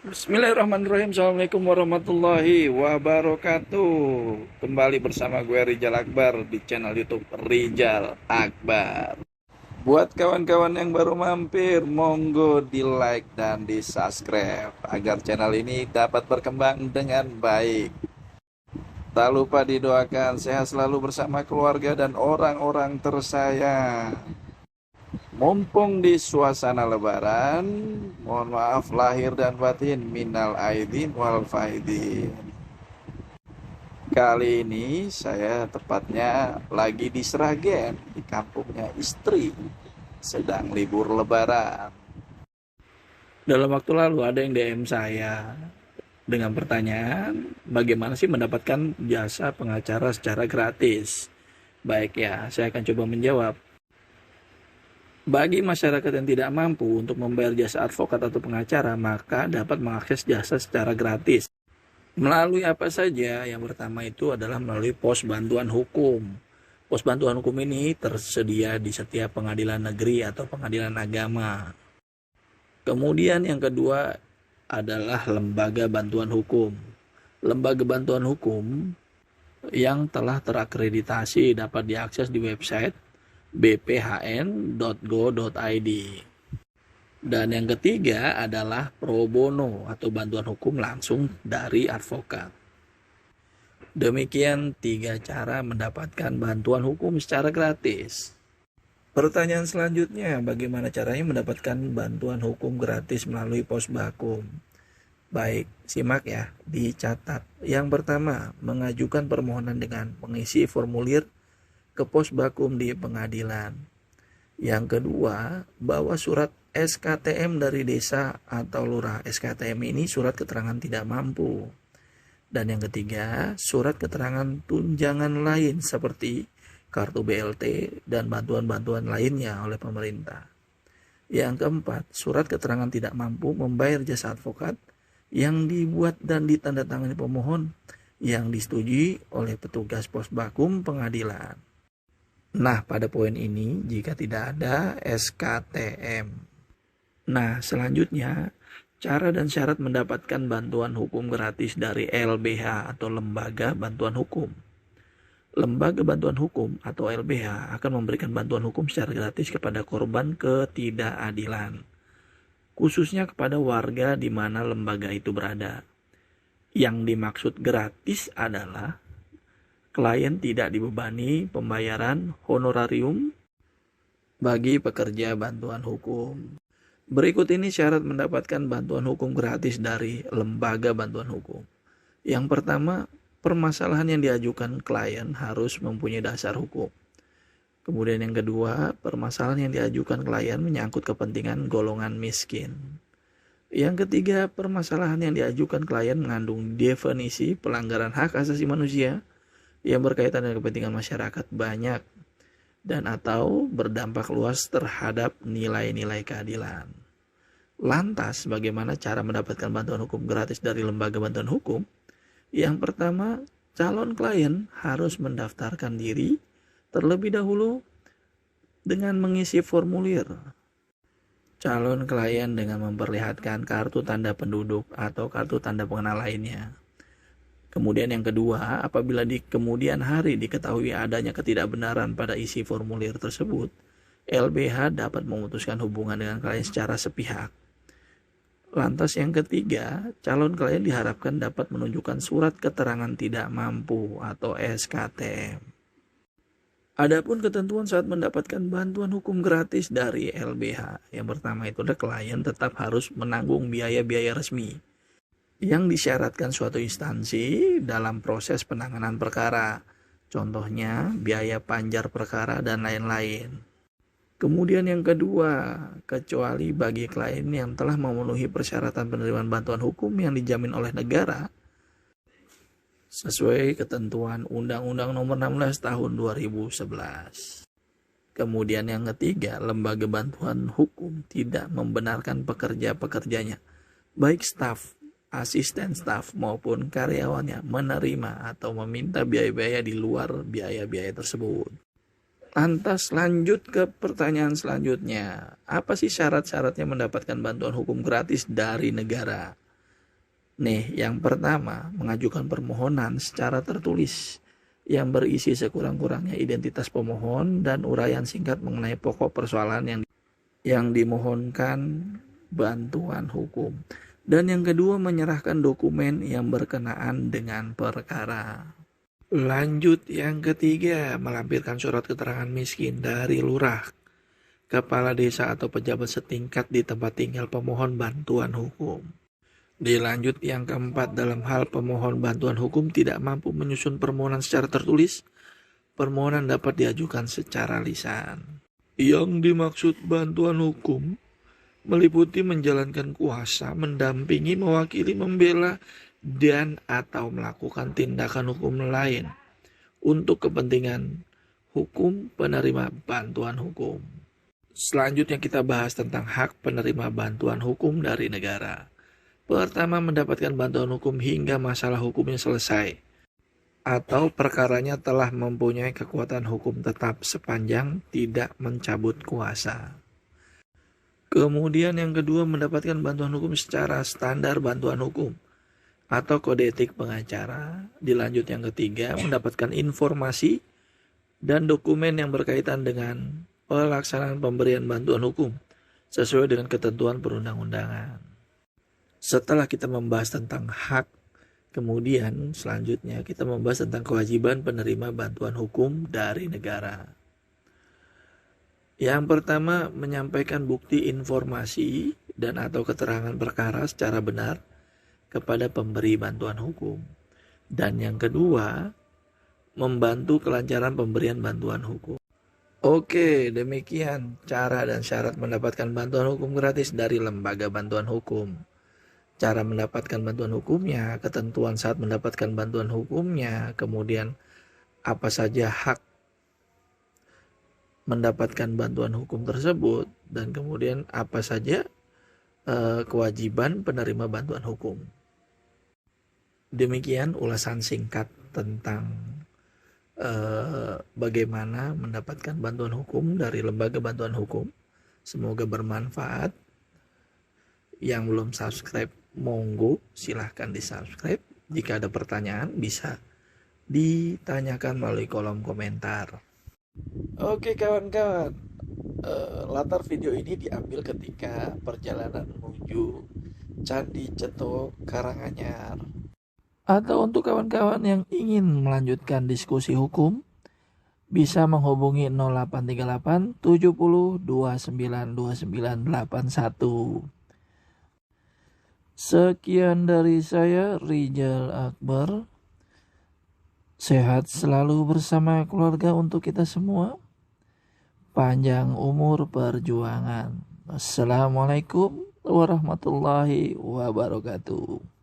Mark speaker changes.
Speaker 1: Bismillahirrahmanirrahim. Assalamualaikum warahmatullahi wabarakatuh. Kembali bersama gue Rijal Akbar di channel YouTube Rijal Akbar. Buat kawan-kawan yang baru mampir, monggo di like dan di subscribe agar channel ini dapat berkembang dengan baik. Tak lupa didoakan sehat selalu bersama keluarga dan orang-orang tersayang. Mumpung di suasana lebaran, mohon maaf lahir dan batin, minal aidin wal faidin. Kali ini saya tepatnya lagi di Sragen, di kampungnya istri, sedang libur lebaran. Dalam waktu lalu ada yang DM saya dengan pertanyaan, bagaimana sih mendapatkan jasa pengacara secara gratis? Baik ya, saya akan coba menjawab. Bagi masyarakat yang tidak mampu untuk membayar jasa advokat atau pengacara, maka dapat mengakses jasa secara gratis. Melalui apa saja? Yang pertama itu adalah melalui pos bantuan hukum. Pos bantuan hukum ini tersedia di setiap pengadilan negeri atau pengadilan agama. Kemudian yang kedua adalah lembaga bantuan hukum. Lembaga bantuan hukum yang telah terakreditasi dapat diakses di website bphn.go.id. Dan yang ketiga adalah pro bono atau bantuan hukum langsung dari advokat. Demikian 3 cara mendapatkan bantuan hukum secara gratis. Pertanyaan selanjutnya, bagaimana caranya mendapatkan bantuan hukum gratis melalui pos bakum? Baik, simak ya, dicatat. Yang pertama, mengajukan permohonan dengan mengisi formulir ke pos bakum di pengadilan. Yang kedua, bawa surat SKTM dari desa atau lurah. SKTM ini surat keterangan tidak mampu. Dan yang ketiga, surat keterangan tunjangan lain seperti kartu BLT dan bantuan-bantuan lainnya oleh pemerintah. Yang keempat, surat keterangan tidak mampu membayar jasa advokat yang dibuat dan ditandatangani pemohon yang disetujui oleh petugas pos bakum pengadilan. Nah, pada poin ini jika tidak ada SKTM. Nah, selanjutnya cara dan syarat mendapatkan bantuan hukum gratis dari LBH atau Lembaga Bantuan Hukum. Lembaga Bantuan Hukum atau LBH akan memberikan bantuan hukum secara gratis kepada korban ketidakadilan, khususnya kepada warga di mana lembaga itu berada. Yang dimaksud gratis adalah klien tidak dibebani pembayaran honorarium bagi pekerja bantuan hukum. Berikut ini syarat mendapatkan bantuan hukum gratis dari lembaga bantuan hukum. Yang pertama, permasalahan yang diajukan klien harus mempunyai dasar hukum. Kemudian yang kedua, permasalahan yang diajukan klien menyangkut kepentingan golongan miskin. Yang ketiga, permasalahan yang diajukan klien mengandung definisi pelanggaran hak asasi manusia yang berkaitan dengan kepentingan masyarakat banyak dan atau berdampak luas terhadap nilai-nilai keadilan. Lantas, bagaimana cara mendapatkan bantuan hukum gratis dari lembaga bantuan hukum? Yang pertama, calon klien harus mendaftarkan diri terlebih dahulu dengan mengisi formulir. Calon klien dengan memperlihatkan kartu tanda penduduk atau kartu tanda pengenal lainnya. Kemudian yang kedua, apabila di kemudian hari diketahui adanya ketidakbenaran pada isi formulir tersebut, LBH dapat memutuskan hubungan dengan klien secara sepihak. Lantas yang ketiga, calon klien diharapkan dapat menunjukkan surat keterangan tidak mampu atau SKTM. Adapun ketentuan saat mendapatkan bantuan hukum gratis dari LBH, yang pertama itu adalah klien tetap harus menanggung biaya-biaya resmi yang disyaratkan suatu instansi dalam proses penanganan perkara, contohnya biaya panjar perkara dan lain-lain. Kemudian yang kedua, kecuali bagi klien yang telah memenuhi persyaratan penerimaan bantuan hukum yang dijamin oleh negara sesuai ketentuan Undang-Undang Nomor 16 Tahun 2011. Kemudian yang ketiga, lembaga bantuan hukum tidak membenarkan pekerja-pekerjanya, baik staf, asisten staf maupun karyawannya menerima atau meminta biaya-biaya di luar biaya-biaya tersebut. Lantas lanjut ke pertanyaan selanjutnya. Apa sih syarat-syaratnya mendapatkan bantuan hukum gratis dari negara? Nih, yang pertama, mengajukan permohonan secara tertulis yang berisi sekurang-kurangnya identitas pemohon dan uraian singkat mengenai pokok persoalan yang dimohonkan bantuan hukum. Dan yang kedua, menyerahkan dokumen yang berkenaan dengan perkara. Lanjut, yang ketiga, melampirkan surat keterangan miskin dari lurah, kepala desa atau pejabat setingkat di tempat tinggal pemohon bantuan hukum. Dilanjut yang keempat, dalam hal pemohon bantuan hukum tidak mampu menyusun permohonan secara tertulis, permohonan dapat diajukan secara lisan. Yang dimaksud bantuan hukum meliputi menjalankan kuasa, mendampingi, mewakili, membela, dan atau melakukan tindakan hukum lain untuk kepentingan hukum penerima bantuan hukum. Selanjutnya kita bahas tentang hak penerima bantuan hukum dari negara. Pertama, mendapatkan bantuan hukum hingga masalah hukumnya selesai atau perkaranya telah mempunyai kekuatan hukum tetap sepanjang tidak mencabut kuasa. Kemudian yang kedua, mendapatkan bantuan hukum secara standar bantuan hukum atau kode etik pengacara. Dilanjut yang ketiga, mendapatkan informasi dan dokumen yang berkaitan dengan pelaksanaan pemberian bantuan hukum sesuai dengan ketentuan perundang-undangan. Setelah kita membahas tentang hak, kemudian selanjutnya kita membahas tentang kewajiban penerima bantuan hukum dari negara. Yang pertama, menyampaikan bukti informasi dan atau keterangan perkara secara benar kepada pemberi bantuan hukum. Dan yang kedua, membantu kelancaran pemberian bantuan hukum. Oke, demikian cara dan syarat mendapatkan bantuan hukum gratis dari lembaga bantuan hukum. Cara mendapatkan bantuan hukumnya, ketentuan saat mendapatkan bantuan hukumnya, kemudian apa saja hak mendapatkan bantuan hukum tersebut, dan kemudian apa saja kewajiban penerima bantuan hukum. Demikian ulasan singkat tentang bagaimana mendapatkan bantuan hukum dari lembaga bantuan hukum. Semoga bermanfaat. Yang belum subscribe, monggo silahkan di subscribe. Jika ada pertanyaan bisa ditanyakan melalui kolom komentar. Oke kawan-kawan, latar video ini diambil ketika perjalanan menuju Candi Ceto Karanganyar. Atau untuk kawan-kawan yang ingin melanjutkan diskusi hukum, bisa menghubungi 0838 70 29 29 81. Sekian dari saya, Rijal Akbar. Sehat selalu bersama keluarga untuk kita semua. Panjang umur perjuangan. Assalamualaikum warahmatullahi wabarakatuh.